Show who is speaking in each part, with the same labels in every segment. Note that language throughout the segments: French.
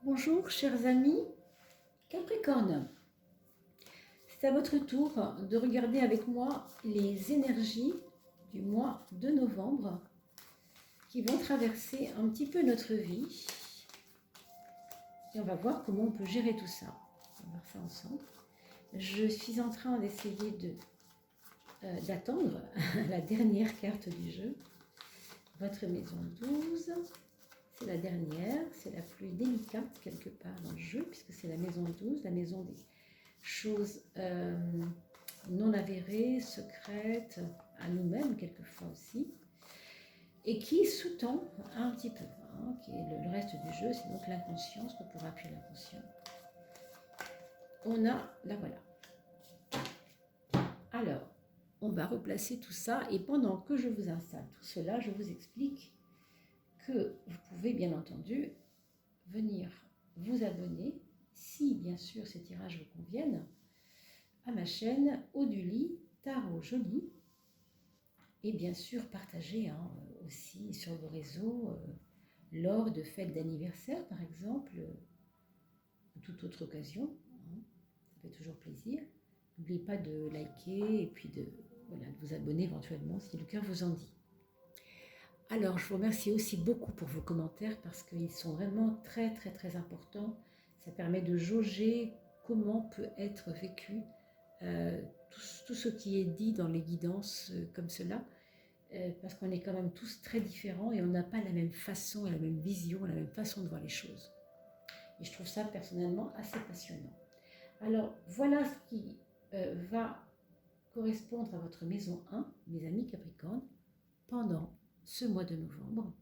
Speaker 1: Bonjour chers amis Capricorne, c'est à votre tour de regarder avec moi les énergies du mois de novembre qui vont traverser un petit peu notre vie et on va voir comment on peut gérer tout ça. On va voir ça ensemble. Je suis en train d'essayer d'attendre la dernière carte du jeu. Votre maison 12, c'est la dernière, c'est la plus délicate quelque part dans le jeu, puisque c'est la maison 12, la maison des choses non avérées, secrètes, à nous-mêmes quelquefois aussi, et qui sous-tend un petit peu, qui est le reste du jeu, c'est donc l'inconscient, ce qu'on pourrait appeler l'inconscient. On a, là voilà. Alors, on va replacer tout ça, et pendant que je vous installe tout cela, je vous explique que vous pouvez bien entendu venir vous abonner, si bien sûr ces tirages vous conviennent, à ma chaîne Oduli Tarot Joli, et bien sûr partager aussi sur vos réseaux lors de fêtes d'anniversaire par exemple, ou toute autre occasion, ça fait toujours plaisir. N'oubliez pas de liker et puis de vous abonner éventuellement si le cœur vous en dit. Alors, je vous remercie aussi beaucoup pour vos commentaires parce qu'ils sont vraiment très très très importants. Ça permet de jauger comment peut être vécu tout ce qui est dit dans les guidances comme cela, parce qu'on est quand même tous très différents et on n'a pas la même façon et la même vision, la même façon de voir les choses. Et je trouve ça personnellement assez passionnant. Alors, voilà ce qui va correspondre à votre maison 1, mes amis Capricorne, pendant ce mois de novembre.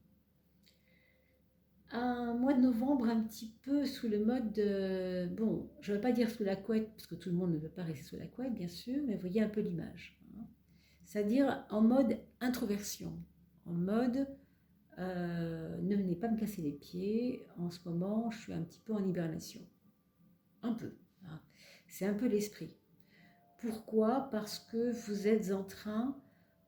Speaker 1: Un mois de novembre un petit peu sous le mode de, bon, je ne veux pas dire sous la couette, parce que tout le monde ne veut pas rester sous la couette, bien sûr, mais vous voyez un peu l'image. C'est-à-dire en mode introversion, en mode ne venez pas me casser les pieds, en ce moment je suis un petit peu en hibernation. Un peu. C'est un peu l'esprit. Pourquoi? Parce que vous êtes en train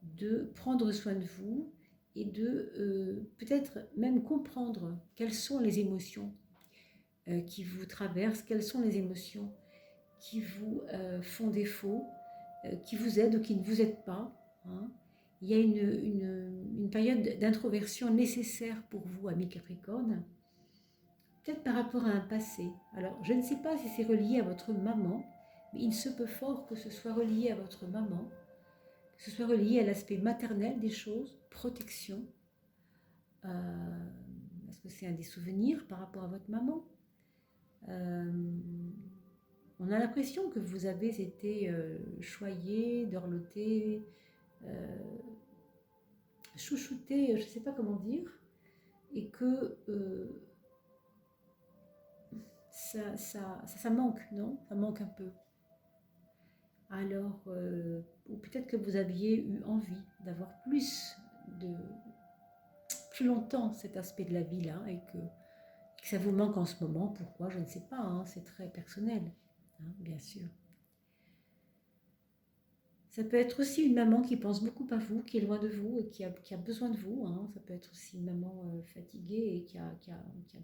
Speaker 1: de prendre soin de vous et de peut-être même comprendre quelles sont les émotions qui vous traversent, quelles sont les émotions qui vous font défaut, qui vous aident ou qui ne vous aident pas. Il y a une période d'introversion nécessaire pour vous, amis Capricorne, peut-être par rapport à un passé. Alors, je ne sais pas si c'est relié à votre maman, mais il se peut fort que ce soit relié à votre maman, que ce soit relié à l'aspect maternel des choses, protection. Est-ce que c'est un des souvenirs par rapport à votre maman? On a l'impression que vous avez été choyé, dorloté, chouchouté, je ne sais pas comment dire, et que ça manque, non? Ça manque un peu. Alors, ou peut-être que vous aviez eu envie d'avoir plus longtemps cet aspect de la vie là, et que ça vous manque en ce moment. Pourquoi? Je ne sais pas, c'est très personnel, bien sûr. Ça peut être aussi une maman qui pense beaucoup à vous, qui est loin de vous et qui a besoin de vous. Ça peut être aussi une maman fatiguée et qui a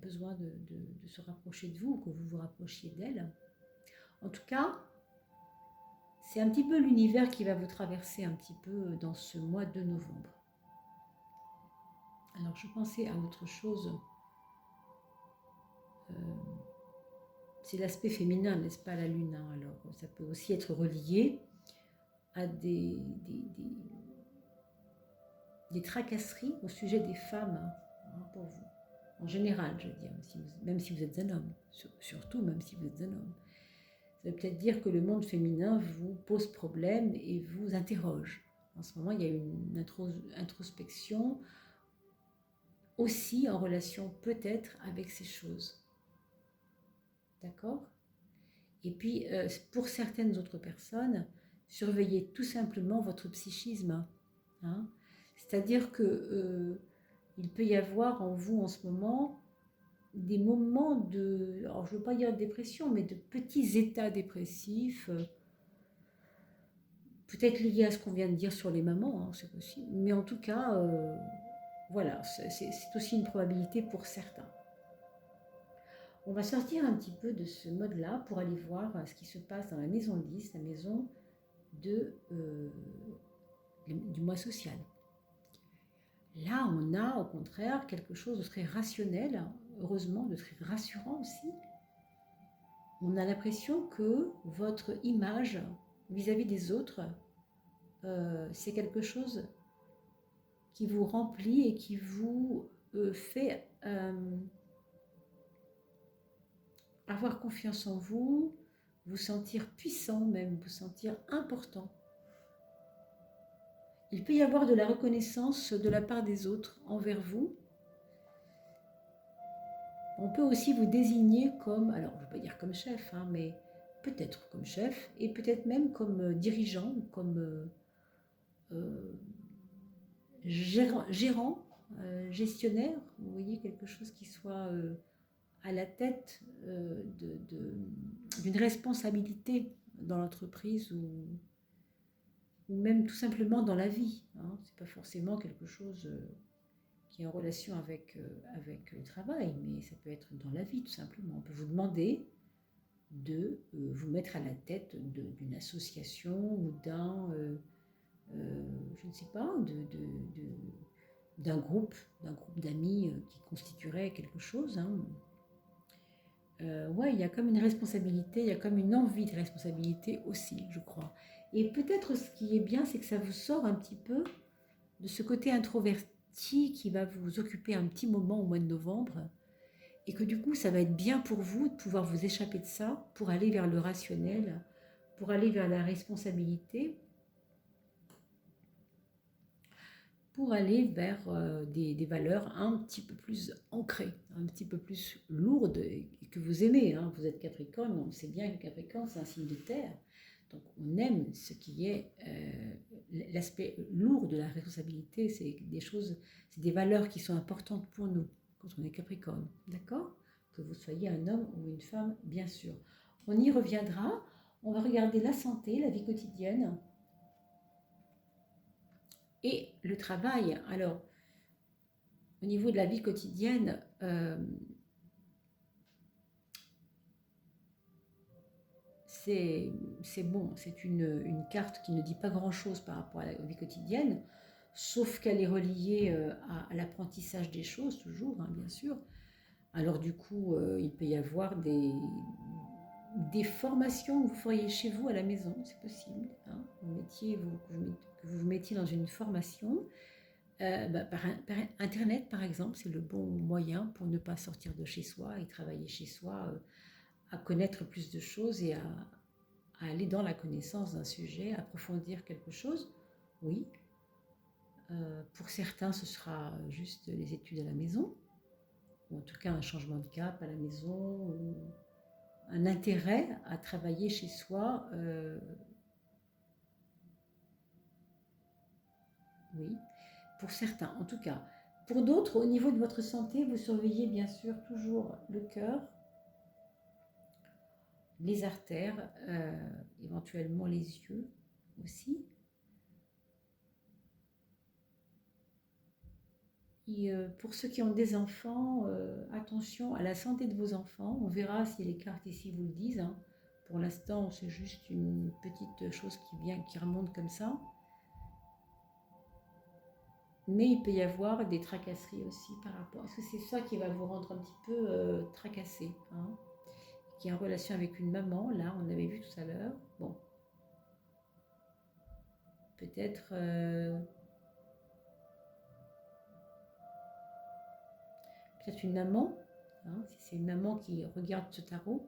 Speaker 1: besoin de se rapprocher de vous, que vous vous rapprochiez d'elle. En tout cas, c'est un petit peu l'univers qui va vous traverser un petit peu dans ce mois de novembre. Alors, je pensais à autre chose. C'est l'aspect féminin, n'est-ce pas, la lune. Alors, ça peut aussi être relié à des tracasseries au sujet des femmes pour vous. En général, je veux dire, même si vous êtes un homme, surtout même si vous êtes un homme. Ça veut peut-être dire que le monde féminin vous pose problème et vous interroge. En ce moment, il y a une introspection aussi en relation peut-être avec ces choses. D'accord? Et puis, pour certaines autres personnes, surveillez tout simplement votre psychisme. C'est-à-dire que il peut y avoir en vous en ce moment des moments de, alors je ne veux pas dire de dépression, mais de petits états dépressifs, peut-être liés à ce qu'on vient de dire sur les mamans, c'est possible, mais en tout cas, voilà, c'est aussi une probabilité pour certains. On va sortir un petit peu de ce mode-là pour aller voir ce qui se passe dans la maison 10, la maison du moi social. Là, on a au contraire quelque chose de très rationnel, heureusement, de très rassurant aussi. On a l'impression que votre image vis-à-vis des autres, c'est quelque chose qui vous remplit et qui vous fait avoir confiance en vous, vous sentir puissant même, vous sentir important. Il peut y avoir de la reconnaissance de la part des autres envers vous. On peut aussi vous désigner comme, alors je ne veux pas dire comme chef, hein, mais peut-être comme chef et peut-être même comme dirigeant, comme gérant, gestionnaire, vous voyez, quelque chose qui soit à la tête d'une responsabilité dans l'entreprise ou même tout simplement dans la vie. Hein. Ce n'est pas forcément quelque chose qui est en relation avec le travail, mais ça peut être dans la vie tout simplement. On peut vous demander de vous mettre à la tête d'une association ou je ne sais pas, d'un groupe d'amis qui constituerait quelque chose. Hein. Ouais, il y a comme une responsabilité, il y a comme une envie de responsabilité aussi, je crois. Et peut-être ce qui est bien, c'est que ça vous sort un petit peu de ce côté introverti qui va vous occuper un petit moment au mois de novembre, et que du coup, ça va être bien pour vous de pouvoir vous échapper de ça, pour aller vers le rationnel, pour aller vers la responsabilité, pour aller vers des valeurs un petit peu plus ancrées, un petit peu plus lourdes, et que vous aimez. Hein. Vous êtes Capricorne, on sait bien que Capricorne, c'est un signe de terre. Donc on aime ce qui est l'aspect lourd de la responsabilité, c'est des choses, c'est des valeurs qui sont importantes pour nous quand on est Capricorne, d'accord? Que vous soyez un homme ou une femme, bien sûr. On y reviendra, on va regarder la santé, la vie quotidienne, et le travail. Alors, au niveau de la vie quotidienne, c'est bon, c'est une carte qui ne dit pas grand-chose par rapport à la vie quotidienne, sauf qu'elle est reliée à l'apprentissage des choses, toujours, hein, bien sûr. Alors du coup, il peut y avoir des formations que vous feriez chez vous à la maison, c'est possible. Hein, que vous mettiez dans une formation. Par Internet, par exemple, c'est le bon moyen pour ne pas sortir de chez soi et travailler chez soi, à connaître plus de choses et à aller dans la connaissance d'un sujet, approfondir quelque chose. Oui. Pour certains, ce sera juste les études à la maison, ou en tout cas un changement de cap à la maison, ou un intérêt à travailler chez soi. Oui. Pour certains, en tout cas. Pour d'autres, au niveau de votre santé, vous surveillez bien sûr toujours le cœur, les artères, éventuellement les yeux aussi. Et pour ceux qui ont des enfants, attention à la santé de vos enfants. On verra si les cartes ici vous le disent. Hein. Pour l'instant, c'est juste une petite chose qui remonte comme ça. Mais il peut y avoir des tracasseries aussi par rapport. Est-ce que c'est ça qui va vous rendre un petit peu tracassé, hein, qui est en relation avec une maman, là, on avait vu tout à l'heure. Bon. Peut-être une maman, hein, si c'est une maman qui regarde ce tarot,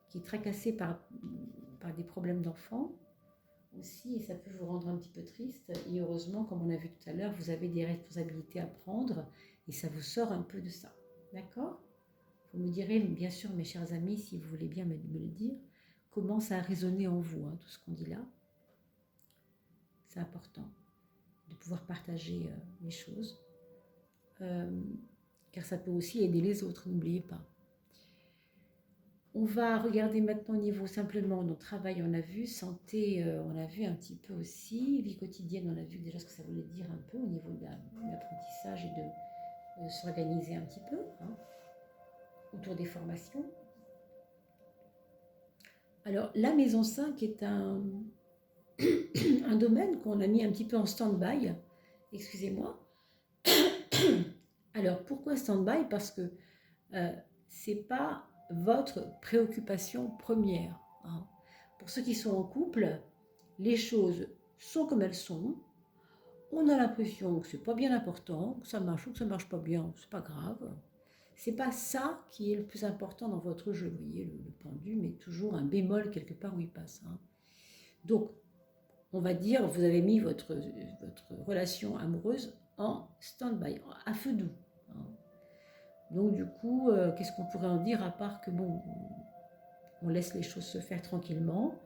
Speaker 1: qui est tracassée par des problèmes d'enfants aussi, et ça peut vous rendre un petit peu triste. Et heureusement, comme on a vu tout à l'heure, vous avez des responsabilités à prendre, et ça vous sort un peu de ça. D'accord? Vous me direz, bien sûr, mes chers amis, si vous voulez bien me le dire, comment ça a résonné en vous, hein, tout ce qu'on dit là. C'est important de pouvoir partager les choses, car ça peut aussi aider les autres, n'oubliez pas. On va regarder maintenant au niveau simplement notre travail, on a vu, santé, on a vu un petit peu aussi, vie quotidienne, on a vu déjà ce que ça voulait dire un peu au niveau de l'apprentissage et de s'organiser un petit peu. Hein. autour des formations. Alors, la maison 5 est un domaine qu'on a mis un petit peu en stand-by. Excusez-moi. Alors, pourquoi stand-by? Parce que ce n'est pas votre préoccupation première. Hein. Pour ceux qui sont en couple, les choses sont comme elles sont. On a l'impression que c'est pas bien important, que ça marche ou que ça marche pas bien, c'est pas grave. C'est pas ça qui est le plus important dans votre jeu. Vous voyez, le pendu met toujours un bémol quelque part où il passe. Hein. Donc, on va dire, vous avez mis votre relation amoureuse en stand-by, à feu doux. Hein. Donc, du coup, qu'est-ce qu'on pourrait en dire à part que, bon, on laisse les choses se faire tranquillement.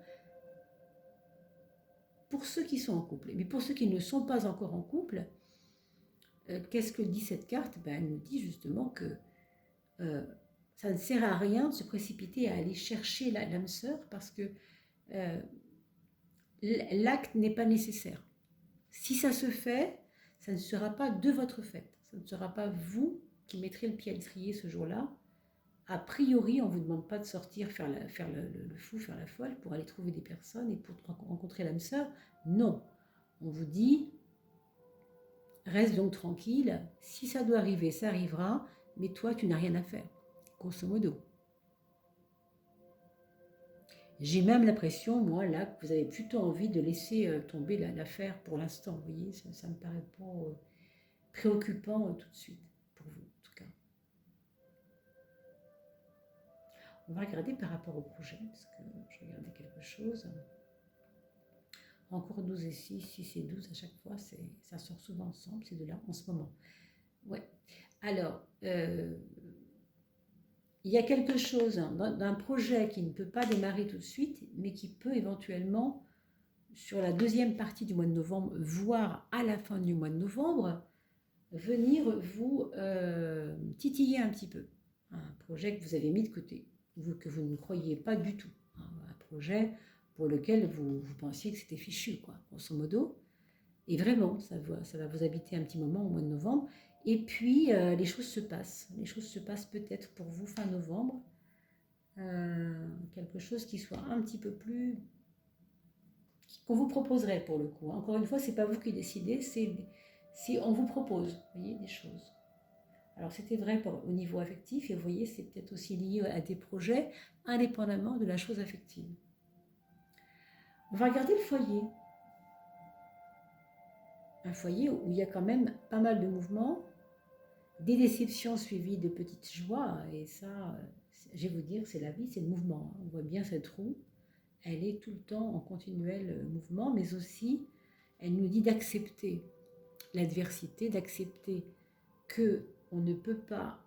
Speaker 1: Pour ceux qui sont en couple, mais pour ceux qui ne sont pas encore en couple, qu'est-ce que dit cette carte? Elle nous dit justement que ça ne sert à rien de se précipiter à aller chercher l'âme sœur parce que l'acte n'est pas nécessaire. Si ça se fait, ça ne sera pas de votre fait. Ça ne sera pas vous qui mettrez le pied à l'étrier ce jour-là. A priori, on ne vous demande pas de sortir, faire le fou, faire la folle pour aller trouver des personnes et pour rencontrer l'âme sœur. Non. On vous dit, reste donc tranquille. Si ça doit arriver, ça arrivera. Mais toi, tu n'as rien à faire. Grosso modo. J'ai même l'impression, moi, là, que vous avez plutôt envie de laisser tomber l'affaire pour l'instant. Vous voyez, ça me paraît pas préoccupant tout de suite, pour vous, en tout cas. On va regarder par rapport au projet, parce que je regardais quelque chose. Encore 12 et 6, 6 et 12 à chaque fois, ça sort souvent ensemble, ces deux-là, en ce moment. Ouais. Alors, il y a quelque chose d'un projet qui ne peut pas démarrer tout de suite, mais qui peut éventuellement, sur la deuxième partie du mois de novembre, voire à la fin du mois de novembre, venir vous titiller un petit peu. Un projet que vous avez mis de côté, que vous ne croyez pas du tout. Un projet pour lequel vous pensiez que c'était fichu, quoi, grosso modo. Et vraiment, ça va vous habiter un petit moment au mois de novembre. Et puis, les choses se passent. Les choses se passent peut-être pour vous fin novembre. Quelque chose qui soit un petit peu plus... qu'on vous proposerait pour le coup. Encore une fois, ce n'est pas vous qui décidez, c'est on vous propose, vous voyez, des choses. Alors, c'était vrai au niveau affectif, et vous voyez, c'est peut-être aussi lié à des projets, indépendamment de la chose affective. On va regarder le foyer. Un foyer où il y a quand même pas mal de mouvements, des déceptions suivies de petites joies, et ça, je vais vous dire, c'est la vie, c'est le mouvement. On voit bien cette roue, elle est tout le temps en continuel mouvement, mais aussi, elle nous dit d'accepter l'adversité, d'accepter qu'on ne peut pas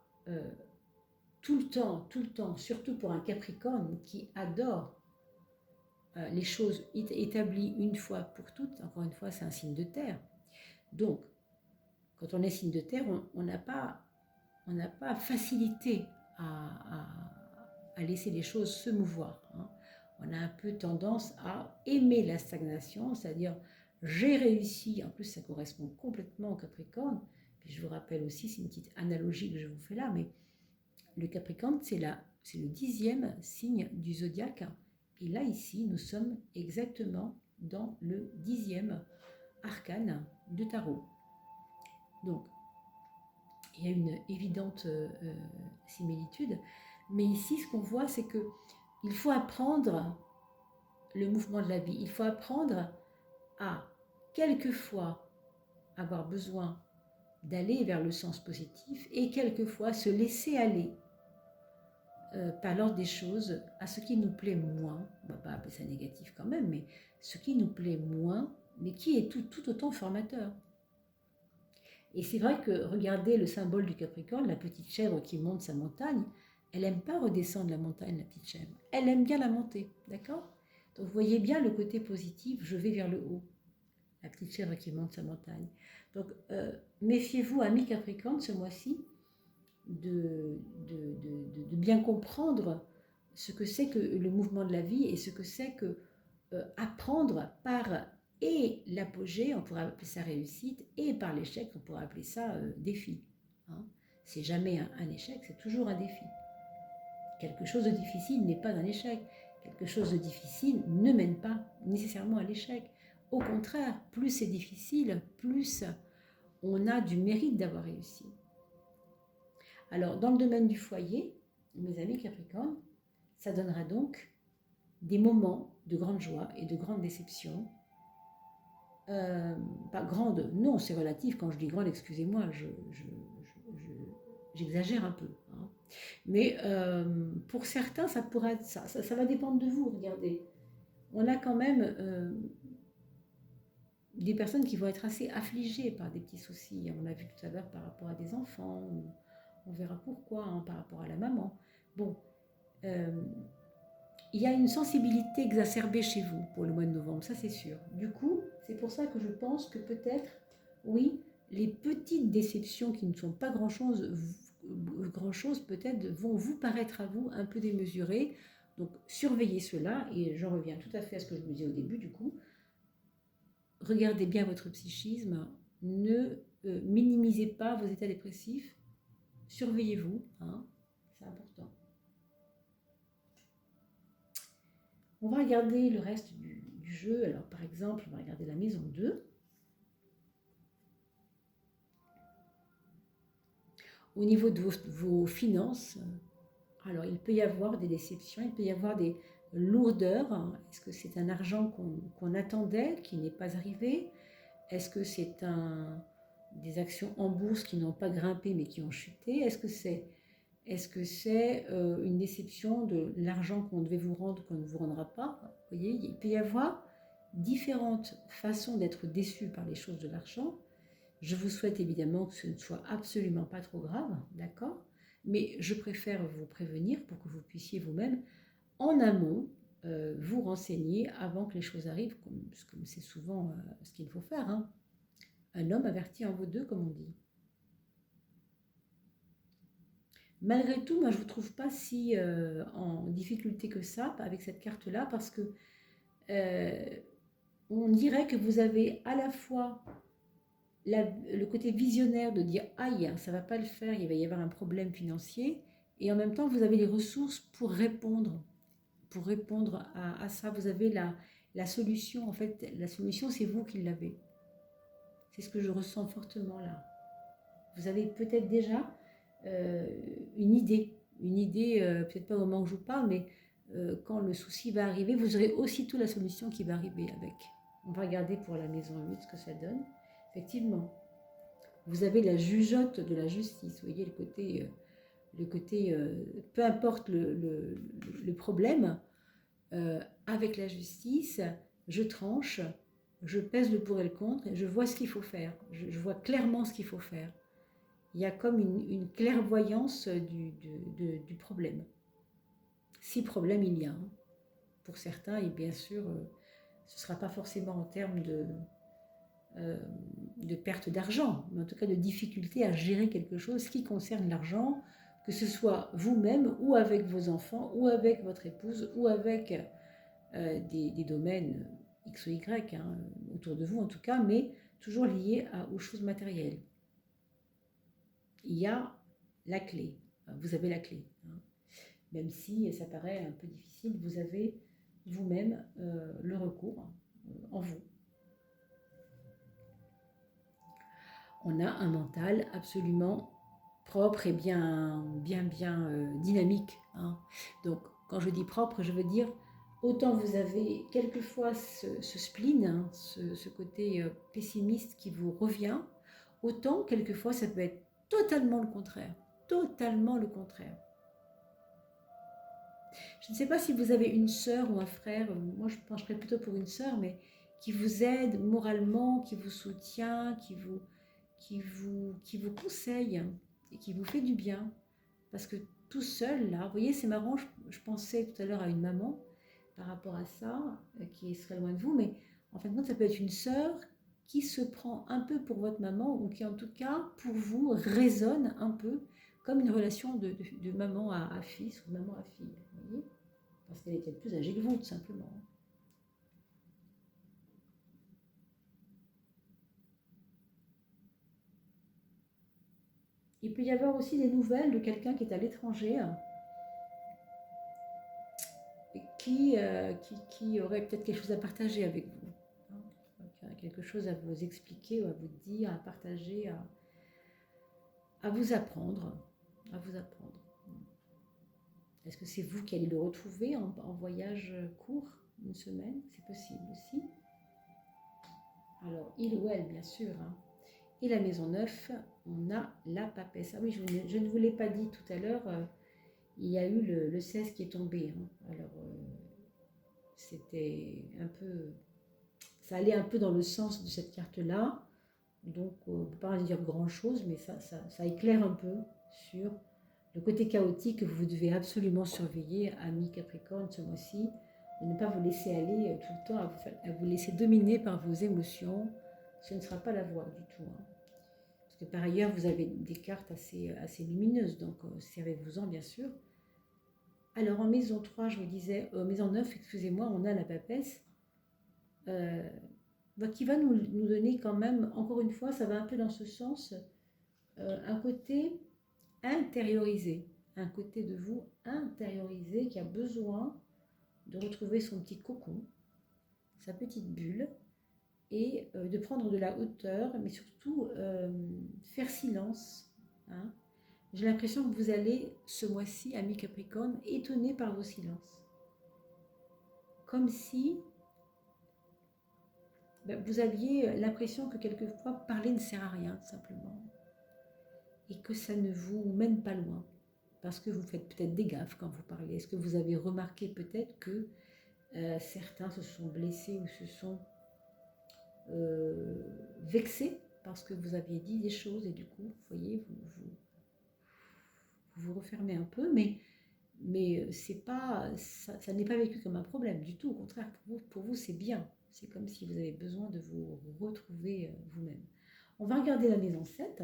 Speaker 1: tout le temps, surtout pour un Capricorne qui adore les choses établies une fois pour toutes. Encore une fois, c'est un signe de terre. Donc, quand on est signe de terre, on n'a pas facilité à laisser les choses se mouvoir. Hein. On a un peu tendance à aimer la stagnation, c'est-à-dire j'ai réussi, en plus ça correspond complètement au Capricorne, puis je vous rappelle aussi, c'est une petite analogie que je vous fais là, mais le Capricorne, c'est le 10e signe du zodiaque, et là ici, nous sommes exactement dans le 10e arcane de tarot. Donc, il y a une évidente similitude, mais ici, ce qu'on voit, c'est que il faut apprendre le mouvement de la vie. Il faut apprendre à, quelquefois, avoir besoin d'aller vers le sens positif et quelquefois se laisser aller par l'ordre des choses à ce qui nous plaît moins. On ne va pas appeler ça négatif quand même, mais ce qui nous plaît moins, mais qui est tout autant formateur. Et c'est vrai que, regardez le symbole du Capricorne, la petite chèvre qui monte sa montagne, elle n'aime pas redescendre la montagne, la petite chèvre. Elle aime bien la monter, d'accord? Donc vous voyez bien le côté positif, je vais vers le haut. La petite chèvre qui monte sa montagne. Donc méfiez-vous, amis Capricorne, ce mois-ci, de bien comprendre ce que c'est que le mouvement de la vie et ce que c'est que apprendre par et l'apogée, on pourrait appeler ça réussite, et par l'échec, on pourrait appeler ça défi. Hein. C'est jamais un échec, c'est toujours un défi. Quelque chose de difficile n'est pas un échec. Quelque chose de difficile ne mène pas nécessairement à l'échec. Au contraire, plus c'est difficile, plus on a du mérite d'avoir réussi. Alors, dans le domaine du foyer, mes amis Capricorne, ça donnera donc des moments de grande joie et de grande déception. Pas grande, non, c'est relatif. Quand je dis grande, excusez-moi, j'exagère un peu. Hein. Mais pour certains, ça pourrait être ça. Ça va dépendre de vous, regardez. On a quand même des personnes qui vont être assez affligées par des petits soucis. On l'a vu tout à l'heure par rapport à des enfants. On verra pourquoi, hein, par rapport à la maman. Bon, il y a une sensibilité exacerbée chez vous pour le mois de novembre, ça c'est sûr. Du coup, c'est pour ça que je pense que peut-être, oui, les petites déceptions qui ne sont pas grand-chose peut-être vont vous paraître à vous un peu démesurées. Donc surveillez cela, et j'en reviens tout à fait à ce que je vous disais au début du coup. Regardez bien votre psychisme, ne minimisez pas vos états dépressifs, surveillez-vous, hein, c'est important. On va regarder le reste du jeu. Alors par exemple, on va regarder la maison 2. Au niveau de vos finances, alors il peut y avoir des déceptions, il peut y avoir des lourdeurs. Est-ce que c'est un argent qu'on attendait, qui n'est pas arrivé? Est-ce que c'est des actions en bourse qui n'ont pas grimpé mais qui ont chuté? Est-ce que c'est une déception de l'argent qu'on devait vous rendre, qu'on ne vous rendra pas? Vous voyez, il peut y avoir différentes façons d'être déçu par les choses de l'argent. Je vous souhaite évidemment que ce ne soit absolument pas trop grave, d'accord? Mais je préfère vous prévenir pour que vous puissiez vous-même, en amont, vous renseigner avant que les choses arrivent, comme c'est souvent ce qu'il faut faire. Hein. Un homme averti en vaut deux, comme on dit. Malgré tout, moi je ne vous trouve pas si en difficulté que ça avec cette carte-là, parce que on dirait que vous avez à la fois le côté visionnaire de dire aïe, ça ne va pas le faire, il va y avoir un problème financier, et en même temps vous avez les ressources pour répondre à ça. Vous avez la solution, en fait, la solution c'est vous qui l'avez. C'est ce que je ressens fortement là. Vous avez peut-être déjà une idée, peut-être pas au moment où je vous parle, mais quand le souci va arriver, vous aurez aussitôt la solution qui va arriver avec. On va regarder pour la maison 8 ce que ça donne. Effectivement, vous avez la jugeote de la justice, vous voyez le côté peu importe le problème, avec la justice, je tranche, je pèse le pour et le contre, et je vois ce qu'il faut faire, je vois clairement ce qu'il faut faire. Il y a comme une clairvoyance du problème. Si problème il y a, hein. Pour certains, et bien sûr, ce ne sera pas forcément en termes de perte d'argent, mais en tout cas de difficulté à gérer quelque chose qui concerne l'argent, que ce soit vous-même ou avec vos enfants ou avec votre épouse ou avec des domaines X ou Y, hein, autour de vous en tout cas, mais toujours liés aux choses matérielles. Il y a la clé, vous avez la clé, hein. Même si ça paraît un peu difficile, vous avez vous-même le recours en vous. On a un mental absolument propre et bien dynamique. Hein. Donc, quand je dis propre, je veux dire, autant vous avez quelquefois ce spleen, hein, ce côté pessimiste qui vous revient, autant quelquefois ça peut être totalement le contraire. Totalement le contraire. Je ne sais pas si vous avez une sœur ou un frère, moi je pencherais plutôt pour une sœur, mais qui vous aide moralement, qui vous soutient, qui vous conseille et qui vous fait du bien. Parce que tout seul, là, vous voyez, c'est marrant, je pensais tout à l'heure à une maman par rapport à ça, qui serait loin de vous, mais en fin de compte, ça peut être une sœur qui se prend un peu pour votre maman ou qui, en tout cas, pour vous, résonne un peu comme une relation de maman à fils ou de maman à fille. Vous voyez, parce qu'elle est peut-être plus âgée que vous, tout simplement. Il peut y avoir aussi des nouvelles de quelqu'un qui est à l'étranger, qui aurait peut-être quelque chose à partager avec vous, hein, qui a quelque chose à vous expliquer ou à vous dire, à partager, à vous apprendre, à vous apprendre. Est-ce que c'est vous qui allez le retrouver en voyage court, une semaine? C'est possible aussi. Alors, il ou elle, bien sûr, hein. Et la maison 9, on a la papesse. Ah oui, je ne vous l'ai pas dit tout à l'heure, il y a eu le 16 qui est tombé, hein. Alors, c'était un peu... Ça allait un peu dans le sens de cette carte-là. Donc, on ne peut pas dire grand-chose, mais ça éclaire un peu sur le côté chaotique que vous devez absolument surveiller, amis Capricorne, ce mois-ci. De ne pas vous laisser aller tout le temps, à vous laisser dominer par vos émotions. Ce ne sera pas la voie du tout, hein. Parce que par ailleurs, vous avez des cartes assez lumineuses, donc servez-vous-en bien sûr. Alors en maison 3, je vous disais, maison 9, excusez-moi, on a la papesse. Qui va nous donner quand même, encore une fois, ça va un peu dans ce sens, un côté intériorisé, un côté de vous intériorisé qui a besoin de retrouver son petit cocon, sa petite bulle, et de prendre de la hauteur, mais surtout faire silence, hein. J'ai l'impression que vous allez, ce mois-ci, amis Capricorne, étonner par vos silences. Comme si vous aviez l'impression que quelquefois, parler ne sert à rien, tout simplement. Et que ça ne vous mène pas loin. Parce que vous faites peut-être des gaffes quand vous parlez. Est-ce que vous avez remarqué peut-être que certains se sont blessés ou se sont vexés parce que vous aviez dit des choses et du coup, vous voyez, vous refermez un peu, mais c'est pas, ça n'est pas vécu comme un problème du tout. Au contraire, pour vous c'est bien. C'est comme si vous avez besoin de vous retrouver vous-même. On va regarder la maison 7,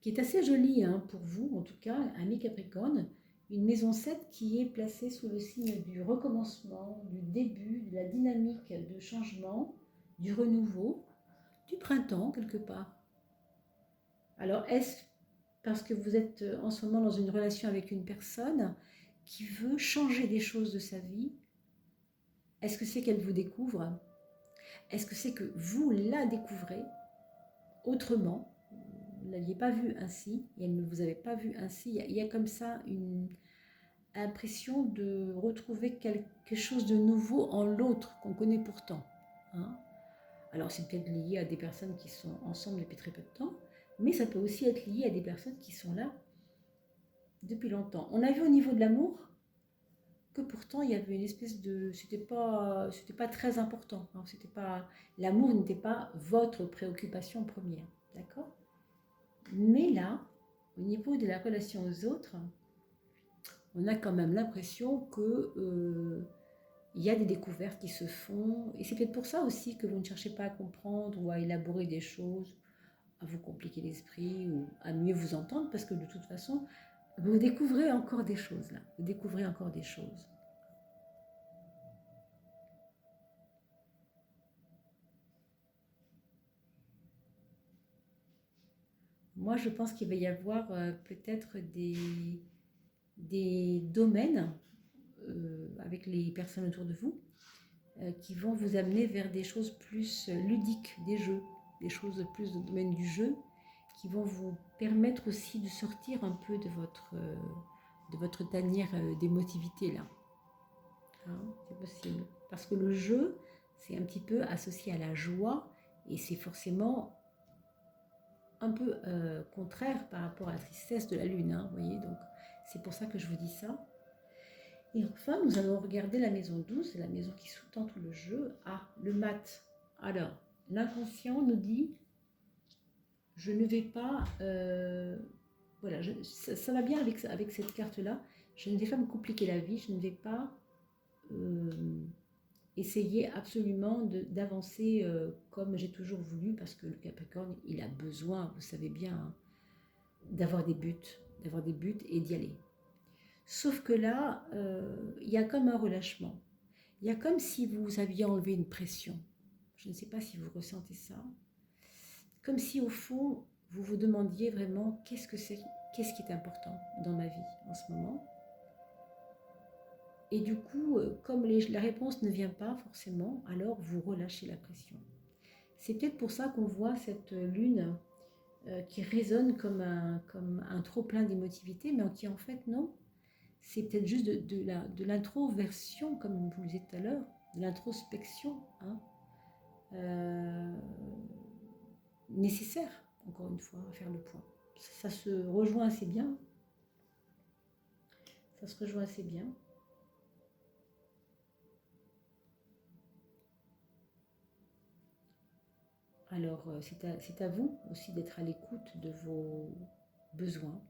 Speaker 1: qui est assez jolie, hein, pour vous, en tout cas, amis Capricorne. Une maison 7 qui est placée sous le signe du recommencement, du début, de la dynamique de changement, du renouveau, du printemps quelque part. Alors, est-ce parce que vous êtes en ce moment dans une relation avec une personne qui veut changer des choses de sa vie? Est-ce que c'est qu'elle vous découvre? Est-ce que c'est que vous la découvrez autrement? Vous ne l'aviez pas vue ainsi et elle ne vous avait pas vu ainsi. Il y a comme ça une impression de retrouver quelque chose de nouveau en l'autre qu'on connaît pourtant, hein. Alors c'est peut-être lié à des personnes qui sont ensemble depuis très peu de temps, mais ça peut aussi être lié à des personnes qui sont là depuis longtemps. On a vu au niveau de l'amour que pourtant il y avait une espèce de... C'était pas très important, hein. C'était pas, l'amour n'était pas votre préoccupation première, d'accord? Mais là, au niveau de la relation aux autres, on a quand même l'impression que il y a des découvertes qui se font. Et c'est peut-être pour ça aussi que vous ne cherchez pas à comprendre ou à élaborer des choses, à vous compliquer l'esprit ou à mieux vous entendre, parce que de toute façon, vous découvrez encore des choses là. Vous découvrez encore des choses. Moi, je pense qu'il va y avoir peut-être des domaines avec les personnes autour de vous qui vont vous amener vers des choses plus ludiques, des jeux, des choses plus dans le domaine du jeu, qui vont vous permettre aussi de sortir un peu de votre tanière d'émotivité là. Hein, c'est possible. Parce que le jeu, c'est un petit peu associé à la joie et c'est forcément un peu contraire par rapport à la tristesse de la lune, hein, vous voyez, donc c'est pour ça que je vous dis ça. Et enfin, nous allons regarder la maison 12, c'est la maison qui sous-tend tout le jeu. Ah, le mat. Alors, l'inconscient nous dit, je ne vais pas... voilà, ça va bien avec cette carte-là. Je ne vais pas me compliquer la vie, je ne vais pas essayer absolument d'avancer comme j'ai toujours voulu, parce que le Capricorne, il a besoin, vous savez bien, hein, d'avoir des buts et d'y aller. Sauf que là, il y a comme un relâchement. Il y a comme si vous aviez enlevé une pression. Je ne sais pas si vous ressentez ça. Comme si au fond, vous vous demandiez vraiment qu'est-ce qui est important dans ma vie en ce moment. Et du coup, comme la réponse ne vient pas forcément, alors vous relâchez la pression. C'est peut-être pour ça qu'on voit cette lune qui résonne comme un trop-plein d'émotivité, mais qui en fait, non. C'est peut-être juste de l'introversion, comme vous le disiez tout à l'heure, de l'introspection, hein, nécessaire, encore une fois, à faire le point. Ça se rejoint assez bien. Ça se rejoint assez bien. Alors, c'est à vous aussi d'être à l'écoute de vos besoins.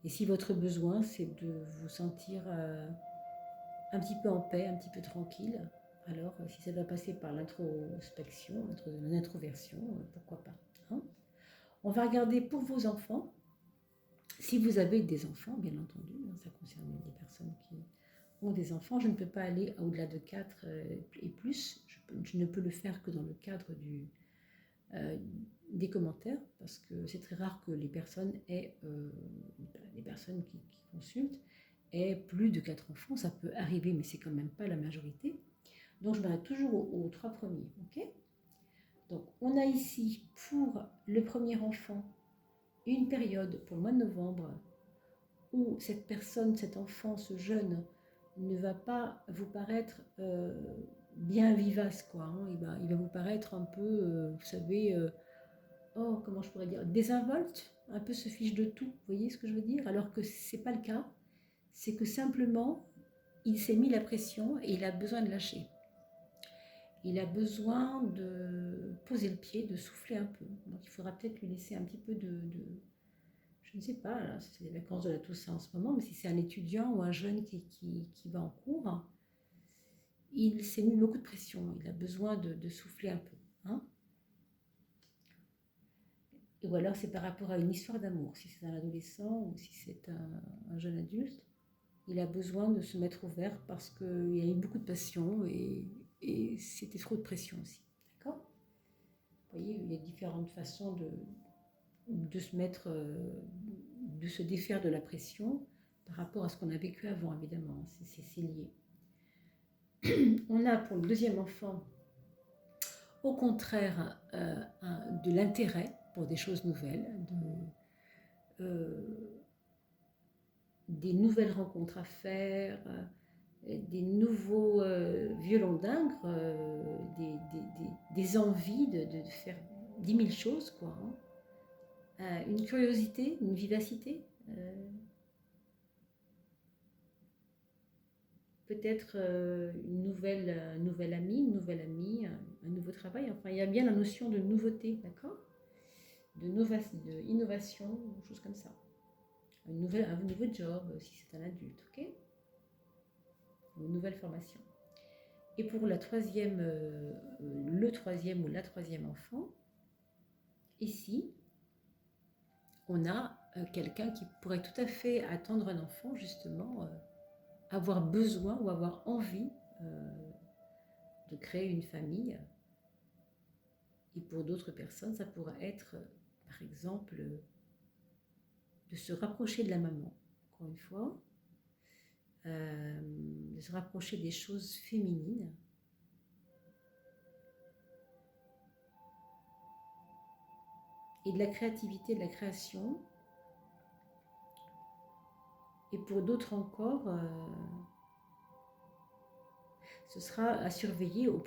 Speaker 1: Et si votre besoin, c'est de vous sentir un petit peu en paix, un petit peu tranquille, alors si ça doit passer par l'introspection, l'introversion, pourquoi pas, hein. On va regarder pour vos enfants. Si vous avez des enfants, bien entendu, hein, ça concerne les personnes qui ont des enfants. Je ne peux pas aller au-delà de 4 et plus. Je ne peux le faire que dans le cadre des commentaires, parce que c'est très rare que les personnes qui consultent aient plus de 4 enfants. Ça peut arriver, mais c'est quand même pas la majorité. Donc je m'arrête toujours aux 3 premiers. Ok. Donc on a ici pour le premier enfant une période pour le mois de novembre où cette personne, cet enfant, ce jeune ne va pas vous paraître bien vivace, quoi, hein. Il va vous paraître un peu, vous savez, comment je pourrais dire, désinvolte, un peu se fiche de tout, vous voyez ce que je veux dire? Alors que c'est pas le cas, c'est que simplement, il s'est mis la pression et il a besoin de lâcher. Il a besoin de poser le pied, de souffler un peu. Donc il faudra peut-être lui laisser un petit peu je ne sais pas, là, c'est les vacances de la Toussaint en ce moment, mais si c'est un étudiant ou un jeune qui va en cours, il s'est mis beaucoup de pression, il a besoin de souffler un peu, hein. Ou alors c'est par rapport à une histoire d'amour, si c'est un adolescent ou si c'est un jeune adulte, il a besoin de se mettre au vert parce qu'il y a eu beaucoup de passion et c'était trop de pression aussi, d'accord? Vous voyez, il y a différentes façons de se mettre, de se défaire de la pression par rapport à ce qu'on a vécu avant, évidemment, c'est lié. On a pour le deuxième enfant, au contraire, de l'intérêt pour des choses nouvelles, des nouvelles rencontres à faire, des nouveaux violons d'ingres, des envies de faire 10 000 choses, quoi, hein. Une curiosité, une vivacité, peut-être une nouvelle amie, un nouveau travail. Enfin, il y a bien la notion de nouveauté, d'accord, de innovation, choses comme ça. Un nouveau job, si c'est un adulte, ok, une nouvelle formation. Et pour le troisième ou la troisième enfant, ici, on a quelqu'un qui pourrait tout à fait attendre un enfant, justement, avoir besoin ou avoir envie de créer une famille. Et pour d'autres personnes, ça pourrait être, par exemple, de se rapprocher de la maman, encore une fois, de se rapprocher des choses féminines. Et de la créativité, de la création. Et pour d'autres encore, ce sera à surveiller au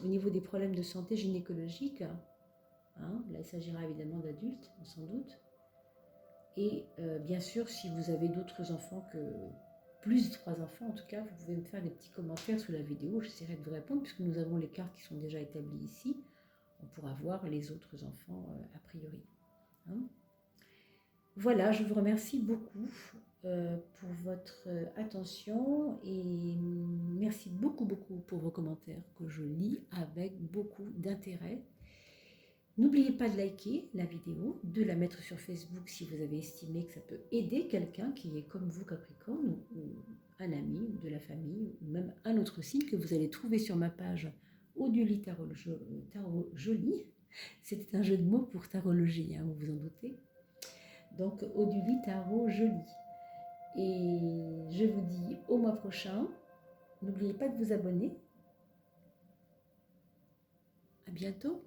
Speaker 1: niveau des problèmes de santé gynécologique. Hein. Là, il s'agira évidemment d'adultes, sans doute. Et bien sûr, si vous avez d'autres enfants plus de 3 enfants, en tout cas, vous pouvez me faire des petits commentaires sous la vidéo. J'essaierai de vous répondre, puisque nous avons les cartes qui sont déjà établies ici. On pourra voir les autres enfants a priori. Hein. Voilà, je vous remercie beaucoup pour votre attention et merci beaucoup pour vos commentaires que je lis avec beaucoup d'intérêt. N'oubliez pas de liker la vidéo, de la mettre sur Facebook si vous avez estimé que ça peut aider quelqu'un qui est comme vous Capricorne ou un ami de la famille ou même un autre signe que vous allez trouver sur ma page Oduli Tarot Jolie. C'était un jeu de mots pour tarologie, hein, vous vous en doutez. Donc Oduli Tarot Jolie. Et je vous dis au mois prochain. N'oubliez pas de vous abonner. À bientôt.